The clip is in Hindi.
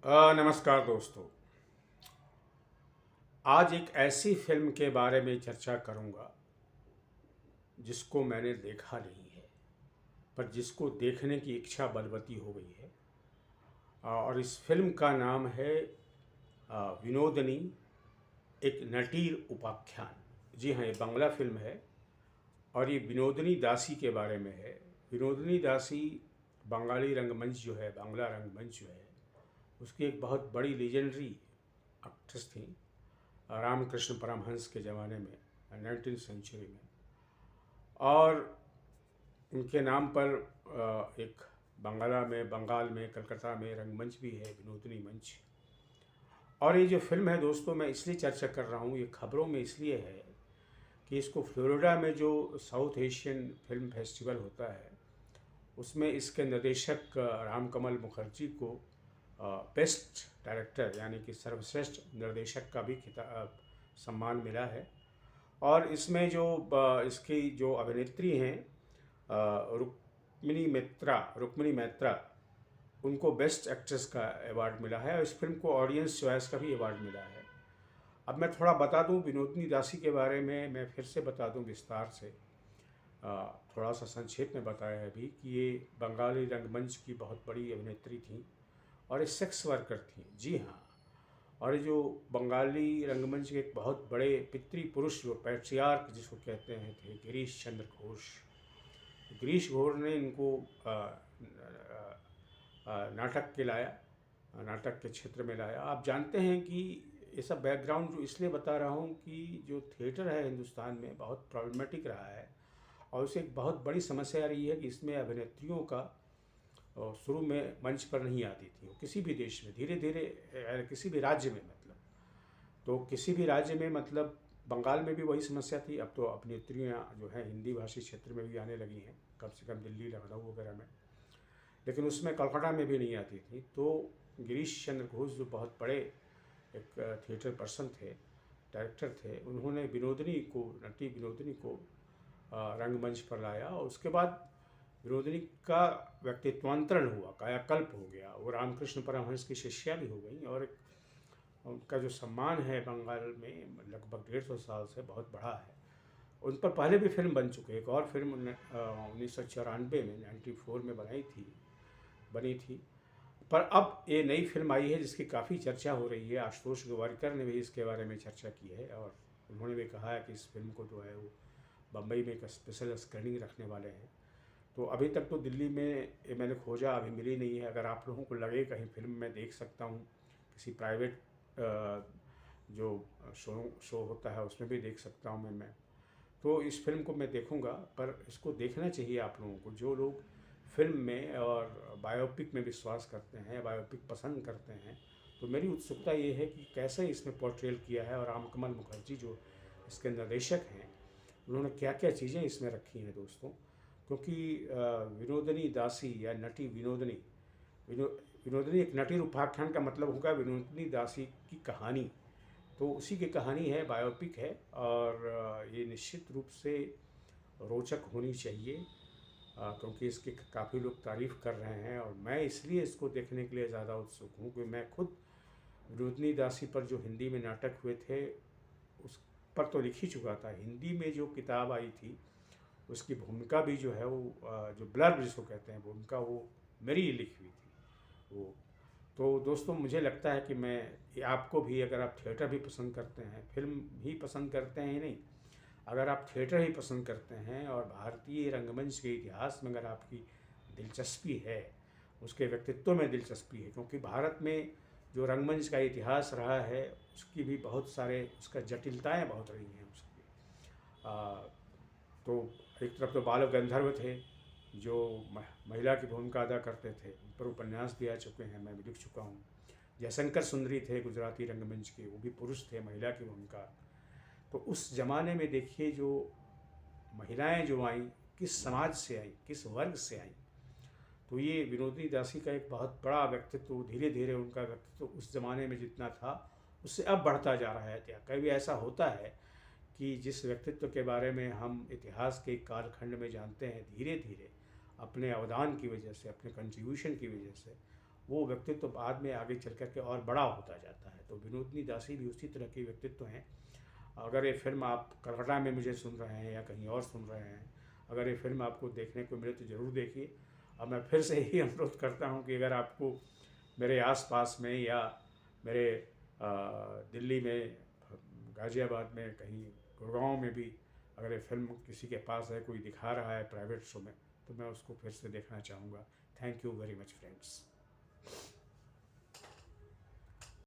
नमस्कार दोस्तों। आज एक ऐसी फिल्म के बारे में चर्चा करूंगा जिसको मैंने देखा नहीं है, पर जिसको देखने की इच्छा बलवती हो गई है। और इस फिल्म का नाम है विनोदनी, एक नटीर उपाख्यान। जी हाँ, ये बांग्ला फिल्म है और ये विनोदनी दासी के बारे में है। विनोदनी दासी बंगाली रंगमंच जो है, बांग्ला रंगमंच जो है, उसकी एक बहुत बड़ी लेजेंडरी एक्ट्रेस थी रामकृष्ण परमहंस के ज़माने में, 19th सेंचुरी में। और उनके नाम पर एक बंगाल में कलकत्ता में रंगमंच भी है, विनोदनी मंच। और ये जो फिल्म है दोस्तों, मैं इसलिए चर्चा कर रहा हूँ, ये खबरों में इसलिए है कि इसको फ्लोरिडा में जो साउथ एशियन फिल्म फेस्टिवल होता है, उसमें इसके निर्देशक रामकमल मुखर्जी को बेस्ट डायरेक्टर यानी कि सर्वश्रेष्ठ निर्देशक का भी सम्मान मिला है। और इसमें जो इसकी जो अभिनेत्री हैं रुक्मिणी मैत्रा, उनको बेस्ट एक्ट्रेस का अवार्ड मिला है और इस फिल्म को ऑडियंस चॉइस का भी अवार्ड मिला है। अब मैं थोड़ा बता दूं विनोदनी दासी के बारे में, मैं फिर से बता दूं विस्तार से। थोड़ा सा संक्षेप में बताया है अभी कि ये बंगाली रंगमंच की बहुत बड़ी अभिनेत्री थी और ये सेक्स वर्कर थी। जी हाँ। और ये जो बंगाली रंगमंच के एक बहुत बड़े पितृ पुरुष, जो पैट्रियार्क जिसको कहते हैं, थे गिरीश चंद्र घोष। गिरीश घोष ने इनको नाटक के लाया, नाटक के क्षेत्र में लाया। आप जानते हैं कि ये सब बैकग्राउंड जो इसलिए बता रहा हूँ कि जो थिएटर है हिंदुस्तान में बहुत प्रॉब्लमेटिक रहा है और उसे एक बहुत बड़ी समस्या रही है कि इसमें अभिनेत्रियों का शुरू में मंच पर नहीं आती थी। वो किसी भी देश में धीरे धीरे, किसी भी राज्य में, मतलब तो किसी भी राज्य में, मतलब बंगाल में भी वही समस्या थी। अब तो अभिनेत्रियाँ जो है हिंदी भाषी क्षेत्र में भी आने लगी हैं, कम से कम दिल्ली लखनऊ वगैरह में, लेकिन उसमें कलकत्ता में भी नहीं आती थी। तो गिरीश चंद्र घोष जो बहुत बड़े एक थिएटर पर्सन थे, डायरेक्टर थे, उन्होंने नटी विनोदनी को रंगमंच पर लाया और उसके बाद विनोदनी का व्यक्तित्वांतरण हुआ, कायाकल्प हो गया। वो रामकृष्ण परमहंस की शिष्या भी हो गई और उनका जो सम्मान है बंगाल में लगभग 150 साल से बहुत बड़ा है। उन पर पहले भी फिल्म बन चुके, एक और फिल्म 1994 में 94 में बनी थी। पर अब ये नई फिल्म आई है जिसकी काफ़ी चर्चा हो रही है। आशुतोष गोवारिकर ने भी इसके बारे में चर्चा की है और उन्होंने भी कहा है कि इस फिल्म को जो है वो बम्बई में एक स्पेशल स्क्रीनिंग रखने वाले हैं। तो अभी तक तो दिल्ली में ये मैंने खोजा, अभी मिली नहीं है। अगर आप लोगों को लगे कहीं फिल्म मैं देख सकता हूँ, किसी प्राइवेट जो शो होता है उसमें भी देख सकता हूँ मैं तो इस फिल्म को मैं देखूँगा। पर इसको देखना चाहिए आप लोगों को, जो लोग फिल्म में और बायोपिक में विश्वास करते हैं, बायोपिक पसंद करते हैं। तो मेरी उत्सुकता ये है कि कैसे इसमें पोर्ट्रेल किया है और रामकमल मुखर्जी जो इसके निर्देशक हैं, उन्होंने क्या क्या चीज़ें इसमें रखी हैं दोस्तों। क्योंकि विनोदनी दासी या नटी विनोदनी, विनो विनोदनी एक नटी उपाख्यान का मतलब होगा विनोदनी दासी की कहानी। तो उसी की कहानी है, बायोपिक है और ये निश्चित रूप से रोचक होनी चाहिए क्योंकि इसकी काफ़ी लोग तारीफ़ कर रहे हैं और मैं इसलिए इसको देखने के लिए ज़्यादा उत्सुक हूँ कि मैं खुद विनोदनी दासी पर जो हिंदी में नाटक हुए थे उस पर तो लिख ही चुका था। हिंदी में जो किताब आई थी उसकी भूमिका भी जो है वो जो ब्लर्ब जिसको कहते हैं भूमिका, वो मेरी ही लिखी हुई थी वो। तो दोस्तों मुझे लगता है कि मैं आपको भी, अगर आप थिएटर भी पसंद करते हैं, फिल्म ही पसंद करते हैं ही नहीं, अगर आप थिएटर ही पसंद करते हैं और भारतीय रंगमंच के इतिहास में अगर आपकी दिलचस्पी है, उसके व्यक्तित्व में दिलचस्पी है, क्योंकि भारत में जो रंगमंच का इतिहास रहा है उसकी भी बहुत सारे, उसका जटिलताएं बहुत रही हैं उसकी। तो एक तरफ तो बाल गंधर्व थे जो महिला की भूमिका अदा करते थे, उन पर उपन्यास दिया चुके हैं, मैं भी लिख चुका हूँ। जयशंकर सुंदरी थे गुजराती रंगमंच के, वो भी पुरुष थे, महिला की भूमिका। तो उस ज़माने में देखिए जो महिलाएं जो आईं, किस समाज से आई, किस वर्ग से आई। तो ये विनोदनी दासी का एक बहुत बड़ा व्यक्तित्व, धीरे धीरे उनका व्यक्तित्व उस ज़माने में जितना था उससे अब बढ़ता जा रहा है। क्या कभी ऐसा होता है कि जिस व्यक्तित्व के बारे में हम इतिहास के कालखंड में जानते हैं, धीरे धीरे अपने अवदान की वजह से, अपने कंट्रीब्यूशन की वजह से वो व्यक्तित्व बाद में आगे चल कर के और बड़ा होता जाता है। तो विनोदिनी दासी भी उसी तरह के व्यक्तित्व हैं। अगर ये फिल्म आप कलकत्ता में मुझे सुन रहे हैं या कहीं और सुन रहे हैं, अगर ये फिल्म आपको देखने को मिले तो ज़रूर देखिए। और मैं फिर से यही अनुरोध करता हूँ कि अगर आपको मेरे आस-पास में या मेरे दिल्ली में, गाज़ियाबाद में, कहीं गुड़गांव में भी अगर ये फ़िल्म किसी के पास है, कोई दिखा रहा है प्राइवेट शो में, तो मैं उसको फिर से देखना चाहूँगा। Thank you very much friends.